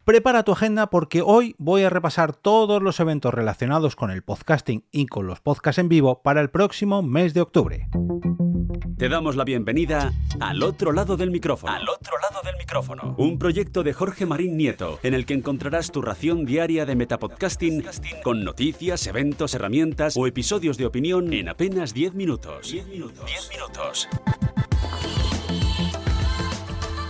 Prepara tu agenda porque hoy voy a repasar todos los eventos relacionados con el podcasting y con los podcasts en vivo para el próximo mes de octubre. Te damos la bienvenida al otro lado del micrófono. Al otro lado del micrófono. Un proyecto de Jorge Marín Nieto, en el que encontrarás tu ración diaria de metapodcasting con noticias, eventos, herramientas o episodios de opinión en apenas 10 minutos. 10 minutos.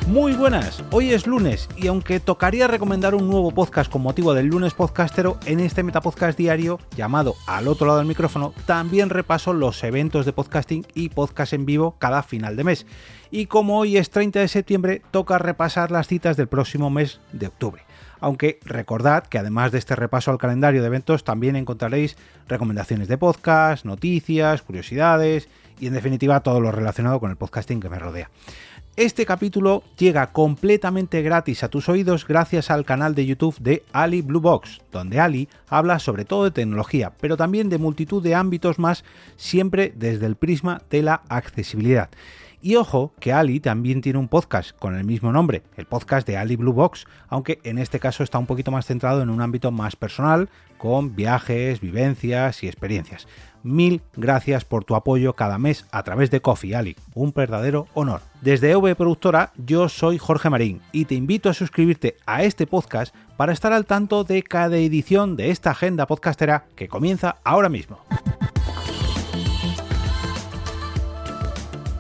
Muy buenas, hoy es lunes y aunque tocaría recomendar un nuevo podcast con motivo del lunes podcastero, en este Metapodcast diario llamado Al otro lado del micrófono también repaso los eventos de podcasting y podcast en vivo cada final de mes. Y como hoy es 30 de septiembre, toca repasar las citas del próximo mes de octubre. Aunque recordad que además de este repaso al calendario de eventos también encontraréis recomendaciones de podcast, noticias, curiosidades y en definitiva todo lo relacionado con el podcasting que me rodea. Este capítulo llega completamente gratis a tus oídos gracias al canal de YouTube de Ali Blue Box, donde Ali habla sobre todo de tecnología, pero también de multitud de ámbitos más, siempre desde el prisma de la accesibilidad. Y ojo que Ali también tiene un podcast con el mismo nombre, el podcast de Ali Blue Box, aunque en este caso está un poquito más centrado en un ámbito más personal, con viajes, vivencias y experiencias. Mil gracias por tu apoyo cada mes a través de Ko-fi, Ali, un verdadero honor. Desde EV Productora, yo soy Jorge Marín y te invito a suscribirte a este podcast para estar al tanto de cada edición de esta agenda podcastera que comienza ahora mismo.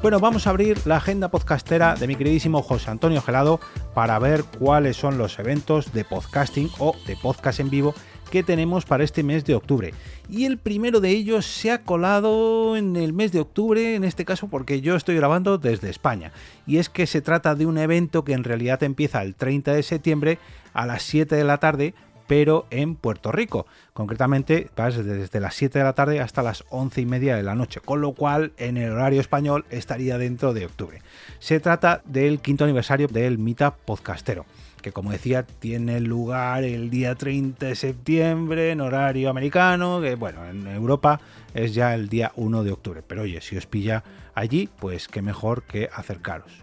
Bueno, vamos a abrir la agenda podcastera de mi queridísimo José Antonio Gelado para ver cuáles son los eventos de podcasting o de podcast en vivo que tenemos para este mes de octubre. Y el primero de ellos se ha colado en el mes de octubre, en este caso porque yo estoy grabando desde España. Y es que se trata de un evento que en realidad empieza el 30 de septiembre a las 7 de la tarde, pero en Puerto Rico. Concretamente vas desde las 7 de la tarde hasta las 11:30 de la noche, con lo cual en el horario español estaría dentro de octubre. Se trata del 5º aniversario del Meetup Podcastero, que como decía tiene lugar el día 30 de septiembre en horario americano, que bueno, en Europa es ya el día 1 de octubre, pero oye, si os pilla allí, pues qué mejor que acercaros.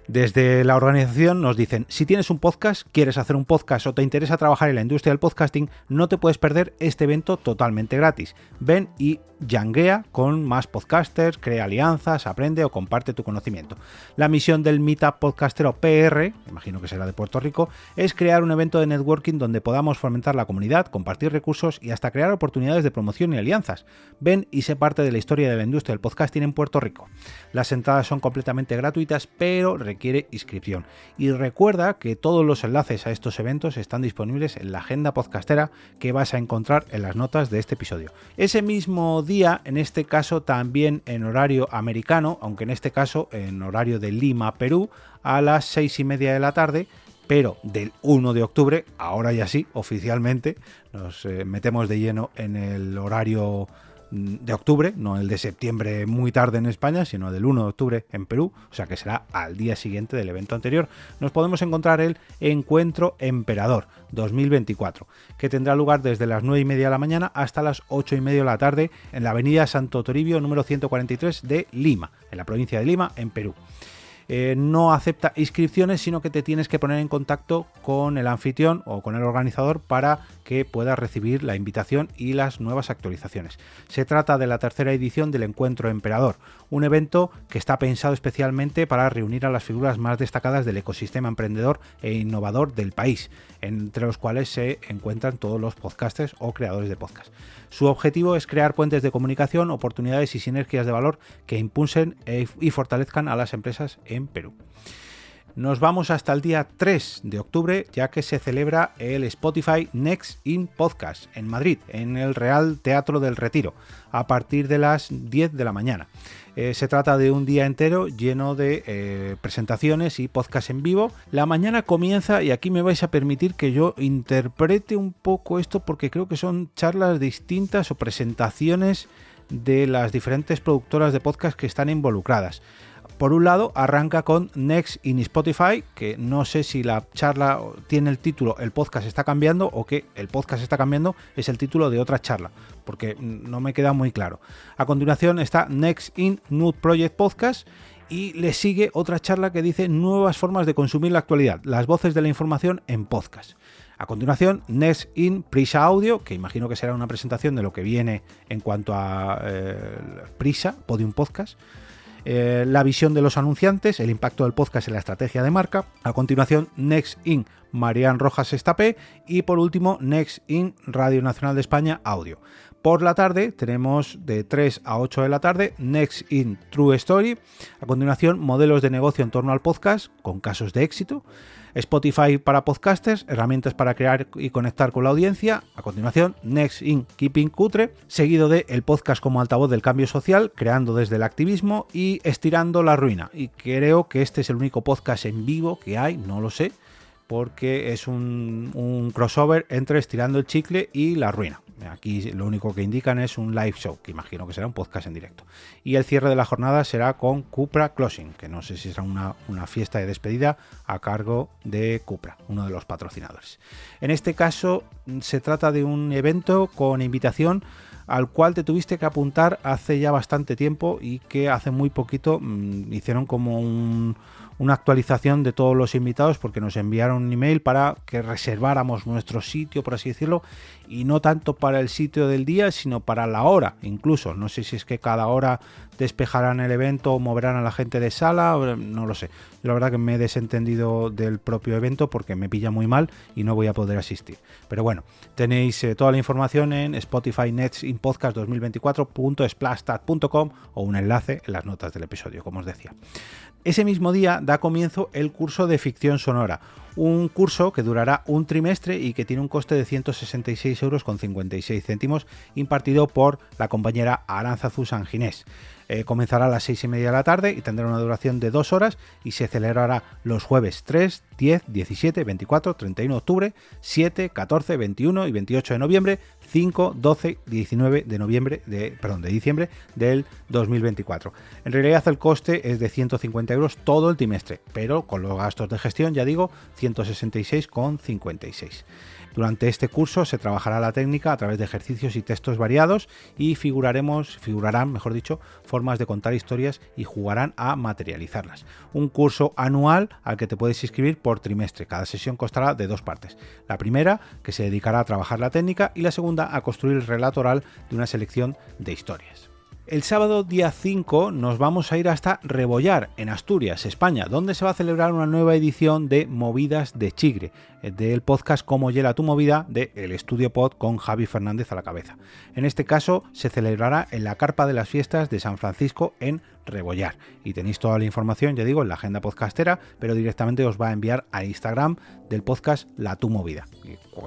Desde la organización nos dicen, si tienes un podcast, quieres hacer un podcast o te interesa trabajar en la industria del podcasting, no te puedes perder este evento totalmente gratis. Ven y janguea con más podcasters, crea alianzas, aprende o comparte tu conocimiento. La misión del Meetup Podcastero PR, imagino que será de Puerto Rico, es crear un evento de networking donde podamos fomentar la comunidad, compartir recursos y hasta crear oportunidades de promoción y alianzas. Ven y sé parte de la historia de la industria del podcasting en Puerto Rico. Las entradas son completamente gratuitas, pero requiere inscripción. Y recuerda que todos los enlaces a estos eventos están disponibles en la agenda podcastera que vas a encontrar en las notas de este episodio. Ese mismo día, en este caso también en horario americano, aunque en este caso en horario de Lima, Perú, a las 6:30 de la tarde, pero del 1 de octubre, ahora ya sí, oficialmente, nos metemos de lleno en el horario de octubre, no el de septiembre muy tarde en España, sino del 1 de octubre en Perú, o sea que será al día siguiente del evento anterior. Nos podemos encontrar el Encuentro Emperador 2024, que tendrá lugar desde las 9:30 de la mañana hasta las 8:30 de la tarde en la avenida Santo Toribio número 143 de Lima, en la provincia de Lima, en Perú. No acepta inscripciones, sino que te tienes que poner en contacto con el anfitrión o con el organizador para que puedas recibir la invitación y las nuevas actualizaciones. Se trata de la tercera edición del Encuentro Emperador, un evento que está pensado especialmente para reunir a las figuras más destacadas del ecosistema emprendedor e innovador del país, entre los cuales se encuentran todos los podcasters o creadores de podcast. Su objetivo es crear puentes de comunicación, oportunidades y sinergias de valor que impulsen y fortalezcan a las empresas en Perú. Nos vamos hasta el día 3 de octubre, ya que se celebra el Spotify Next in Podcast en Madrid, en el Real Teatro del Retiro, a partir de las 10 de la mañana. Se trata de un día entero lleno de presentaciones y podcast en vivo. La mañana comienza, y aquí me vais a permitir que yo interprete un poco esto porque creo que son charlas distintas o presentaciones de las diferentes productoras de podcast que están involucradas. Por un lado, arranca con Next in Spotify, que no sé si la charla tiene el título "El podcast está cambiando" o que "El podcast está cambiando" es el título de otra charla, porque no me queda muy claro. A continuación está Next in Nude Project Podcast Y le sigue otra charla que dice nuevas formas de consumir la actualidad, las voces de la información en podcast. A continuación, Next in Prisa Audio, que imagino que será una presentación de lo que viene en cuanto a Prisa, Podium Podcast. La visión de los anunciantes, el impacto del podcast en la estrategia de marca. A continuación, Next in Marian Rojas Estapé. Y por último, Next in Radio Nacional de España Audio. Por la tarde tenemos de 3 a 8 de la tarde Next in True Story. A continuación, modelos de negocio en torno al podcast con casos de éxito. Spotify para podcasters, herramientas para crear y conectar con la audiencia. A continuación, Next in Keeping Cutre, seguido de el podcast como altavoz del cambio social, creando desde el activismo, y Estirando la Ruina. Y creo que este es el único podcast en vivo que hay, no lo sé, porque es un crossover entre Estirando el Chicle y La Ruina. Aquí lo único que indican es un live show, que imagino que será un podcast en directo. Y el cierre de la jornada será con Cupra Closing, que no sé si será una fiesta de despedida a cargo de Cupra, uno de los patrocinadores. En este caso se trata de un evento con invitación al cual te tuviste que apuntar hace ya bastante tiempo y que hace muy poquito hicieron como una actualización de todos los invitados, porque nos enviaron un email para que reserváramos nuestro sitio, por así decirlo, y no tanto para el sitio del día, sino para la hora incluso. No sé si es que cada hora despejarán el evento o moverán a la gente de sala, no lo sé. Yo la verdad que me he desentendido del propio evento porque me pilla muy mal y no voy a poder asistir. Pero bueno, tenéis toda la información en Spotify Next in Podcast 2024.splashtag.com o un enlace en las notas del episodio, como os decía. Ese mismo día da comienzo el curso de ficción sonora, un curso que durará un trimestre y que tiene un coste de 166,56 €, impartido por la compañera Aránzazu Sanginés. Comenzará a las 6:30 de la tarde y tendrá una duración de 2 horas y se celebrará los jueves 3, 10, 17, 24, 31 de octubre, 7, 14, 21 y 28 de noviembre, 5, 12 y 19 de diciembre del 2024. En realidad el coste es de 150 € todo el trimestre, pero con los gastos de gestión, ya digo, 166,56. Durante este curso se trabajará la técnica a través de ejercicios y textos variados y figurarán, formas de contar historias y jugarán a materializarlas. Un curso anual al que te puedes inscribir por trimestre. Cada sesión constará de 2 partes. La primera, que se dedicará a trabajar la técnica, y la segunda, a construir el relato oral de una selección de historias. El sábado día 5 nos vamos a ir hasta Rebollar, en Asturias, España, donde se va a celebrar una nueva edición de Movidas de Chigre, del podcast Cómo Hiela tu Movida, de El Estudio Pod, con Javi Fernández a la cabeza. En este caso se celebrará en la Carpa de las Fiestas de San Francisco, en Rebollar. Y tenéis toda la información, ya digo, en la agenda podcastera, pero directamente os va a enviar a Instagram del podcast La Tu Movida.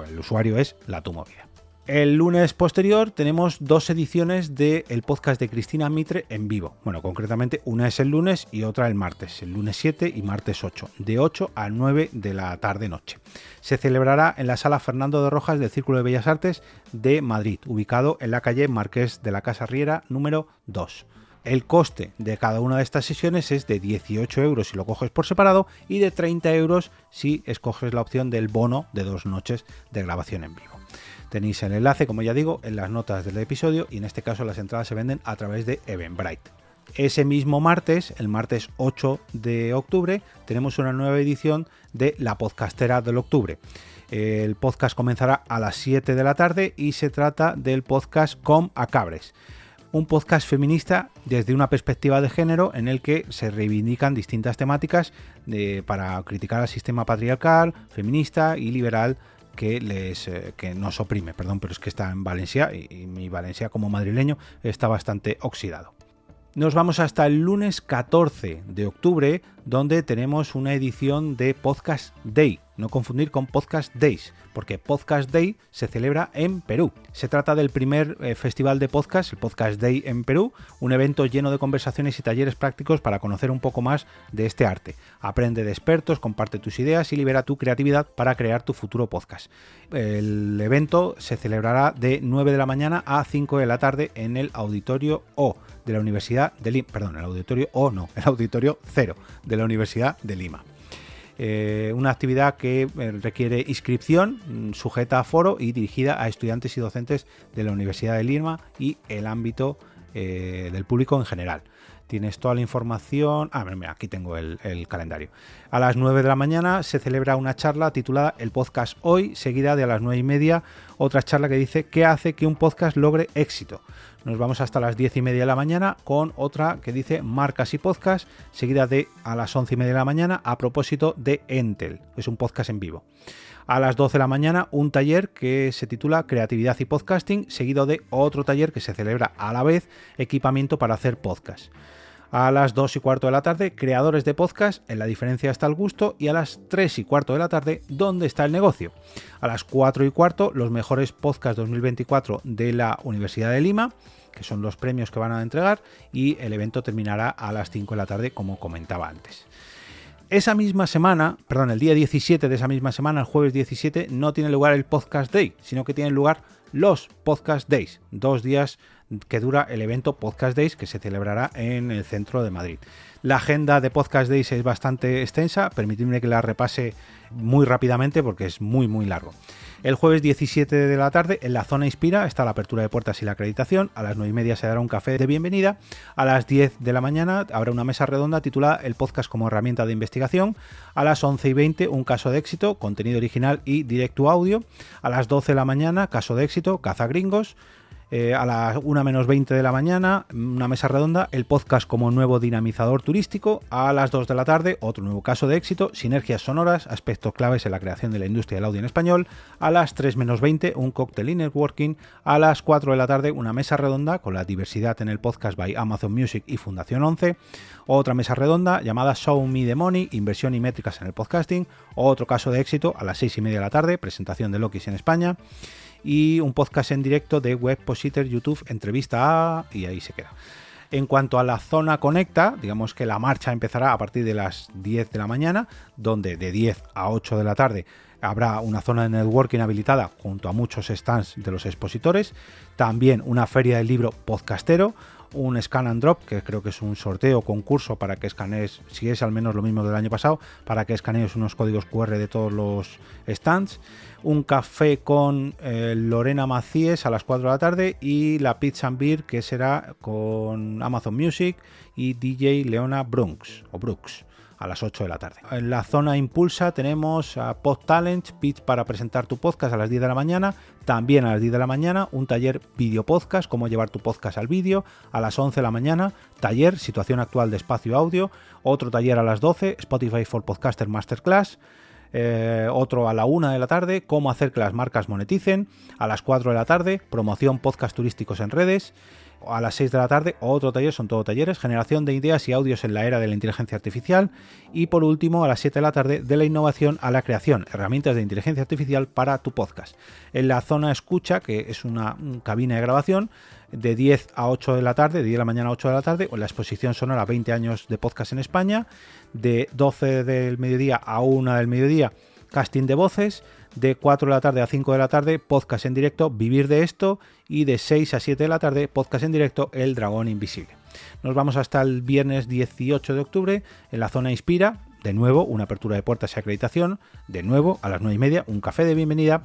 El usuario es La Tu Movida. El lunes posterior tenemos 2 ediciones del podcast de Cristina Mitre en vivo. Bueno, concretamente una es el lunes y otra el martes, el lunes 7 y martes 8, de 8 a 9 de la tarde-noche. Se celebrará en la Sala Fernando de Rojas del Círculo de Bellas Artes de Madrid, ubicado en la calle Marqués de la Casa Riera número 2. El coste de cada una de estas sesiones es de 18 € si lo coges por separado y de 30 € si escoges la opción del bono de 2 noches de grabación en vivo. Tenéis el enlace, como ya digo, en las notas del episodio, y en este caso las entradas se venden a través de Eventbrite. Ese mismo martes, el martes 8 de octubre, tenemos una nueva edición de La Podcastera del Octubre. El podcast comenzará a las 7 de la tarde y se trata del podcast Com a Cabres. Un podcast feminista desde una perspectiva de género en el que se reivindican distintas temáticas para criticar al sistema patriarcal, feminista y liberal que nos oprime, pero es que está en Valencia y mi Valencia como madrileño está bastante oxidado. Nos vamos hasta el lunes 14 de octubre, donde tenemos una edición de Podcast Day. No confundir con Podcast Days, porque Podcast Day se celebra en Perú. Se trata del primer festival de podcast, el Podcast Day en Perú, un evento lleno de conversaciones y talleres prácticos para conocer un poco más de este arte. Aprende de expertos, comparte tus ideas y libera tu creatividad para crear tu futuro podcast. El evento se celebrará de 9 de la mañana a 5 de la tarde en el Auditorio O de la Universidad de Lima. Perdón, el Auditorio O no, el Auditorio 0 de la Universidad de Lima. Una actividad que requiere inscripción, sujeta a aforo y dirigida a estudiantes y docentes de la Universidad de Lima y el ámbito del público en general. tienes toda la información. Mira, aquí tengo el calendario. A las 9 de la mañana se celebra una charla titulada El Podcast Hoy, seguida de a las 9:30 otra charla que dice ¿qué hace que un podcast logre éxito? Nos vamos hasta las 10:30 de la mañana con otra que dice Marcas y Podcast, seguida de a las 11:30 de la mañana a propósito de Entel, que es un podcast en vivo. A las 12 de la mañana un taller que se titula Creatividad y Podcasting, seguido de otro taller que se celebra a la vez, Equipamiento para hacer podcast. A las 2:15 de la tarde, Creadores de Podcast, en la diferencia está el gusto, y a las 3:15 de la tarde, ¿Dónde está el negocio? A las 4:15, los mejores podcasts 2024 de la Universidad de Lima, que son los premios que van a entregar, y el evento terminará a las 5 de la tarde, como comentaba antes. Esa misma semana, el día 17 de esa misma semana, el jueves 17, no tiene lugar el Podcast Day, sino que tienen lugar los Podcast Days, 2 días que dura el evento Podcast Days, que se celebrará en el centro de Madrid. La agenda de Podcast Days es bastante extensa, permitidme que la repase muy rápidamente porque es muy largo. El jueves 17 de la tarde, en la Zona Inspira, está la apertura de puertas y la acreditación. A las 9:30 se dará un café de bienvenida. A las 10 de la mañana habrá una mesa redonda titulada El podcast como herramienta de investigación. A las 11:20, un caso de éxito, contenido original y directo audio. A las 12 de la mañana, caso de éxito, caza gringos. A las 1:20 de la mañana, una mesa redonda, el podcast como nuevo dinamizador turístico. A las 2 de la tarde, otro nuevo caso de éxito, sinergias sonoras, aspectos claves en la creación de la industria del audio en español. A las 3:20, un cóctel y networking. A las 4 de la tarde, una mesa redonda con la diversidad en el podcast by Amazon Music y Fundación 11. Otra mesa redonda llamada Show Me the Money, inversión y métricas en el podcasting. Otro caso de éxito a las 6:30 de la tarde, presentación de Lokis en España. Y un podcast en directo de Webpositor, YouTube, entrevista a... y ahí se queda. En cuanto a la zona Conecta, digamos que la marcha empezará a partir de las 10 de la mañana, donde de 10 a 8 de la tarde habrá una zona de networking habilitada junto a muchos stands de los expositores, también una feria del libro podcastero, un scan and drop, que creo que es un sorteo, concurso para que escanees, si es al menos lo mismo del año pasado, para que escanees unos códigos QR de todos los stands, un café con Lorena Macíes a las 4 de la tarde y la Pizza and Beer, que será con Amazon Music y DJ Leona Brooks a las 8 de la tarde. En la zona Impulsa tenemos a Pod Talent, pitch para presentar tu podcast a las 10 de la mañana. También a las 10 de la mañana un taller video podcast, cómo llevar tu podcast al vídeo. A las 11 de la mañana taller, situación actual de espacio audio. Otro taller a las 12, Spotify for Podcaster Masterclass. Otro a la 1 de la tarde, cómo hacer que las marcas moneticen. A las 4 de la tarde, promoción podcast turísticos en redes. A las 6 de la tarde, otro taller, son todo talleres, generación de ideas y audios en la era de la inteligencia artificial. Y por último, a las 7 de la tarde, de la innovación a la creación, herramientas de inteligencia artificial para tu podcast. En la zona escucha, que es una cabina de grabación, de 10 a 8 de la tarde, de 10 de la mañana a 8 de la tarde, o en la exposición sonora 20 años de podcast en España, de 12 del mediodía a 1 del mediodía, casting de voces, de 4 de la tarde a 5 de la tarde, podcast en directo, Vivir de esto, y de 6 a 7 de la tarde, podcast en directo, El Dragón Invisible. Nos vamos hasta el viernes 18 de octubre, en la zona Inspira, de nuevo una apertura de puertas y acreditación, de nuevo a las 9:30 un café de bienvenida,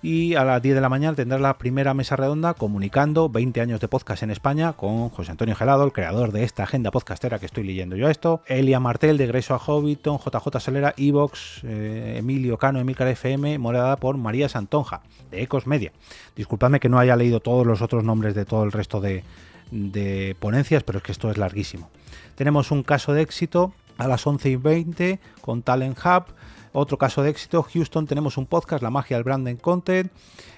y a las 10 de la mañana tendrás la primera mesa redonda comunicando 20 años de podcast en España con José Antonio Gelado, el creador de esta agenda podcastera que estoy leyendo yo esto, Elia Martel de Egreso a Hobbiton, JJ Solera, Evox, Emilio Cano, Emilcar FM, moderada por María Santonja de Ecos Media. Disculpadme que no haya leído todos los otros nombres de todo el resto de ponencias, pero es que esto es larguísimo. Tenemos un caso de éxito a las 11:20 con Talent Hub. Otro caso de éxito, Houston, tenemos un podcast, La magia del branding content.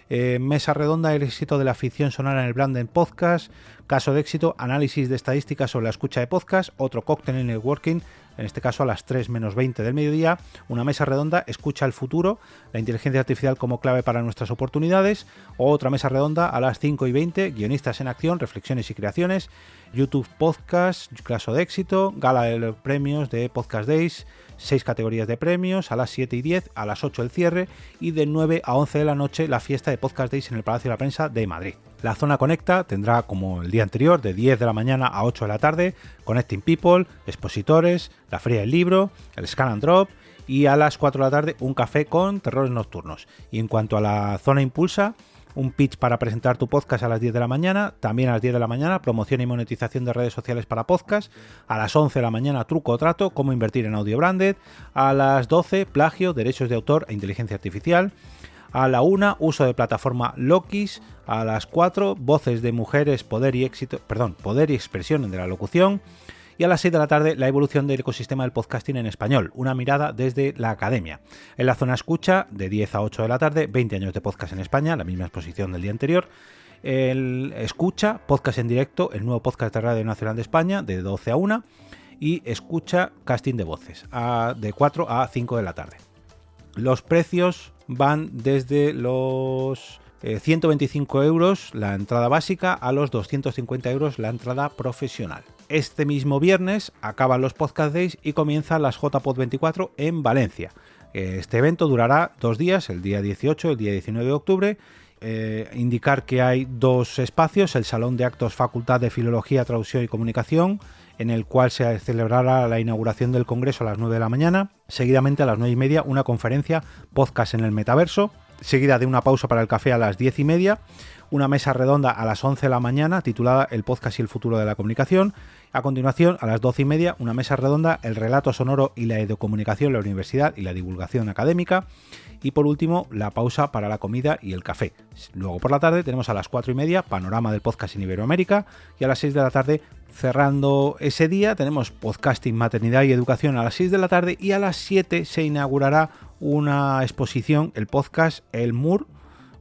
Mesa redonda, el éxito de la ficción sonora en el branding podcast. Caso de éxito, análisis de estadísticas sobre la escucha de podcast. Otro cóctel en networking, en este caso a las 3:20 del mediodía. Una mesa redonda, escucha el futuro, la inteligencia artificial como clave para nuestras oportunidades. Otra mesa redonda a las 5:20, guionistas en acción, reflexiones y creaciones. YouTube Podcast, caso de éxito. Gala de los premios de Podcast Days. 6 categorías de premios, a las 7:10, a las 8 el cierre, y de 9 a 11 de la noche la fiesta de Podcast Days en el Palacio de la Prensa de Madrid. La zona Conecta tendrá, como el día anterior, de 10 de la mañana a 8 de la tarde, Connecting People, expositores, la feria del libro, el Scan and Drop, y a las 4 de la tarde un café con terrores nocturnos. Y en cuanto a la zona Impulsa, un pitch para presentar tu podcast a las 10 de la mañana, también a las 10 de la mañana, promoción y monetización de redes sociales para podcast, a las 11 de la mañana, truco o trato, cómo invertir en audio branded, a las 12, plagio, derechos de autor e inteligencia artificial, a la 1, uso de plataforma Lokis, a las 4, voces de mujeres, poder y expresión de la locución, y a las 6 de la tarde, la evolución del ecosistema del podcasting en español, una mirada desde la academia. En la zona escucha, de 10 a 8 de la tarde, 20 años de podcast en España, la misma exposición del día anterior. El escucha, podcast en directo, el nuevo podcast de Radio Nacional de España, de 12 a 1. Y escucha, casting de voces, de 4 a 5 de la tarde. Los precios van desde los 125 euros la entrada básica a los 250 euros la entrada profesional. Este mismo viernes acaban los Podcast Days y comienzan las JPod 24 en Valencia. Este evento durará 2 días, el día 18 y el día 19 de octubre. Indicar que hay 2 espacios, el Salón de Actos Facultad de Filología, Traducción y Comunicación, en el cual se celebrará la inauguración del Congreso a las 9 de la mañana, seguidamente a las 9:30 una conferencia Podcast en el Metaverso, seguida de una pausa para el café a las 10:30, una mesa redonda a las 11 de la mañana titulada El podcast y el futuro de la comunicación. A continuación, a las 12:30, una mesa redonda, el relato sonoro y la educomunicación, la universidad y la divulgación académica. Y por último, la pausa para la comida y el café. Luego por la tarde tenemos a las 4:30, panorama del podcast en Iberoamérica. Y a las 6 de la tarde, cerrando ese día, tenemos podcasting, maternidad y educación a las 6 de la tarde. Y a las 7 se inaugurará una exposición, el podcast El Mur,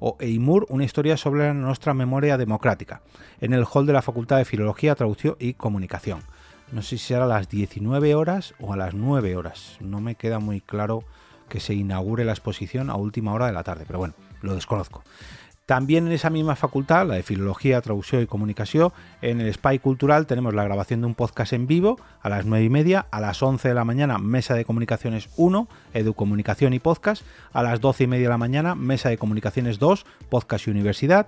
o Eimur, una historia sobre nuestra memoria democrática, en el hall de la Facultad de Filología, Traducción y Comunicación. No sé si será a las 19 horas o a las 9 horas. No me queda muy claro que se inaugure la exposición a última hora de la tarde, pero bueno, lo desconozco. También en esa misma facultad, la de Filología, Traducción y Comunicación, en el Espai Cultural tenemos la grabación de un podcast en vivo a las 9:30, a las 11 de la mañana, Mesa de Comunicaciones 1, Educomunicación y Podcast, a las 12:30 de la mañana, Mesa de Comunicaciones 2, Podcast y Universidad,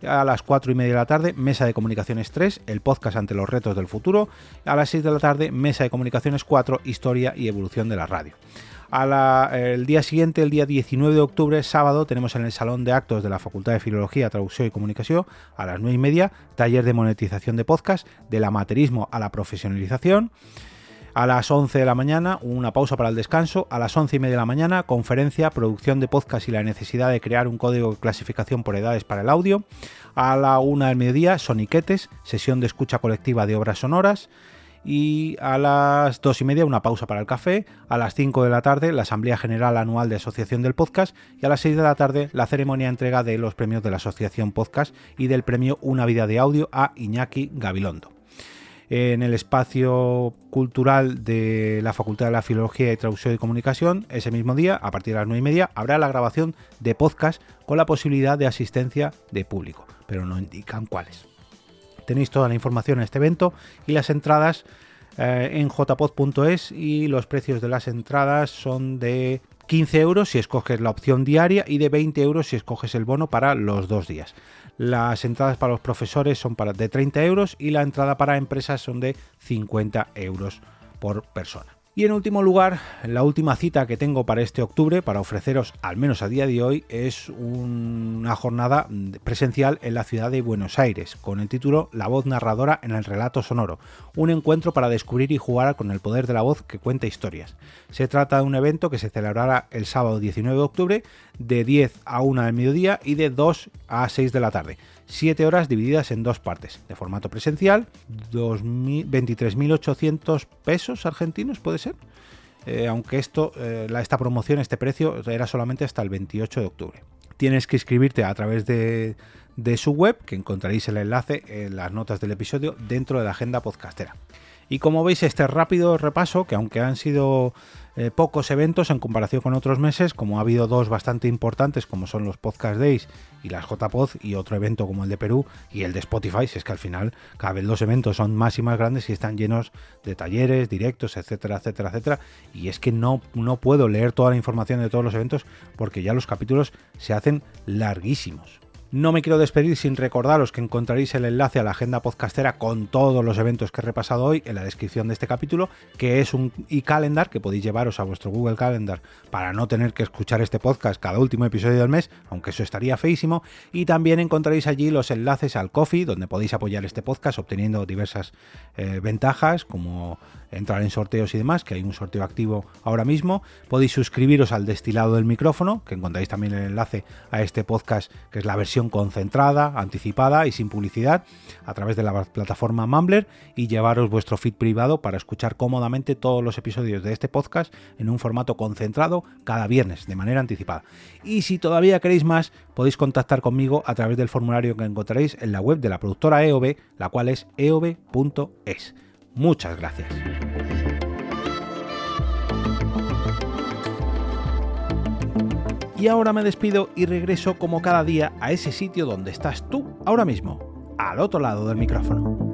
a las 4:30 de la tarde, Mesa de Comunicaciones 3, el podcast ante los retos del futuro, a las 6 de la tarde, Mesa de Comunicaciones 4, Historia y evolución de la radio. El día siguiente, el día 19 de octubre, sábado, tenemos en el Salón de Actos de la Facultad de Filología, Traducción y Comunicación, a las 9:30, taller de monetización de podcast, del amateurismo a la profesionalización. A las 11 de la mañana, una pausa para el descanso. A las 11:30 de la mañana, conferencia, producción de podcast y la necesidad de crear un código de clasificación por edades para el audio. A la 1 del mediodía, soniquetes, sesión de escucha colectiva de obras sonoras. Y a las 2:30 una pausa para el café, a las 5 de la tarde la Asamblea General Anual de Asociación del Podcast y a las 6 de la tarde la ceremonia de entrega de los premios de la Asociación Podcast y del premio Una Vida de Audio a Iñaki Gabilondo. En el espacio cultural de la Facultad de la Filología y Traducción y Comunicación, ese mismo día, a partir de las 9:30, habrá la grabación de podcast con la posibilidad de asistencia de público, pero no indican cuáles. Tenéis toda la información en este evento y las entradas en jpod.es y los precios de las entradas son de 15 euros si escoges la opción diaria y de 20 euros si escoges el bono para los 2 días. Las entradas para los profesores son de 30 euros y la entrada para empresas son de 50 euros por persona. Y en último lugar, la última cita que tengo para este octubre, para ofreceros al menos a día de hoy, es una jornada presencial en la ciudad de Buenos Aires, con el título La voz narradora en el relato sonoro, un encuentro para descubrir y jugar con el poder de la voz que cuenta historias. Se trata de un evento que se celebrará el sábado 19 de octubre, de 10 a 1 del mediodía y de 2 a 6 de la tarde. 7 horas divididas en 2 partes, de formato presencial, 23.800 pesos argentinos, ¿puede ser? Aunque esta promoción, este precio, era solamente hasta el 28 de octubre. Tienes que inscribirte a través de su web, que encontraréis el enlace en las notas del episodio dentro de la agenda podcastera. Y como veis, este rápido repaso, que aunque han sido pocos eventos en comparación con otros meses, como ha habido 2 bastante importantes, como son los Podcast Days y las JPod, y otro evento como el de Perú y el de Spotify, si es que al final cada vez los eventos son más y más grandes y están llenos de talleres, directos, etcétera, etcétera, etcétera. Y es que no puedo leer toda la información de todos los eventos porque ya los capítulos se hacen larguísimos. No me quiero despedir sin recordaros que encontraréis el enlace a la agenda podcastera con todos los eventos que he repasado hoy en la descripción de este capítulo, que es un e-calendar que podéis llevaros a vuestro Google Calendar para no tener que escuchar este podcast cada último episodio del mes, aunque eso estaría feísimo. Y también encontraréis allí los enlaces al Ko-fi, donde podéis apoyar este podcast obteniendo diversas ventajas, como entrar en sorteos y demás, que hay un sorteo activo ahora mismo. Podéis suscribiros al Destilado del Micrófono, que encontráis también el enlace a este podcast, que es la versión concentrada, anticipada y sin publicidad, a través de la plataforma Mumbler, y llevaros vuestro feed privado para escuchar cómodamente todos los episodios de este podcast en un formato concentrado cada viernes, de manera anticipada. Y si todavía queréis más, podéis contactar conmigo a través del formulario que encontraréis en la web de la productora EOB, la cual es eob.es. Muchas gracias. Y ahora me despido y regreso como cada día a ese sitio donde estás tú ahora mismo, al otro lado del micrófono.